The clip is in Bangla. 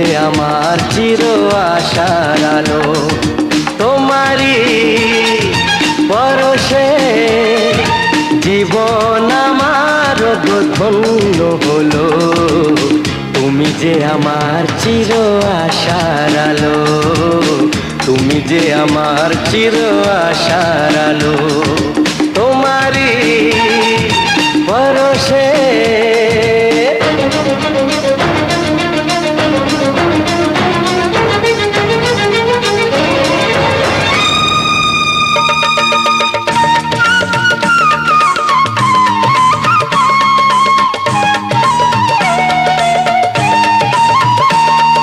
যে আমার চির আশার আলো। তোমারই পরশে জীবন আমার ধন্য হলো। তুমি যে আমার চির আশার আলো, তুমি যে আমার চির আশার আলো। তোমারই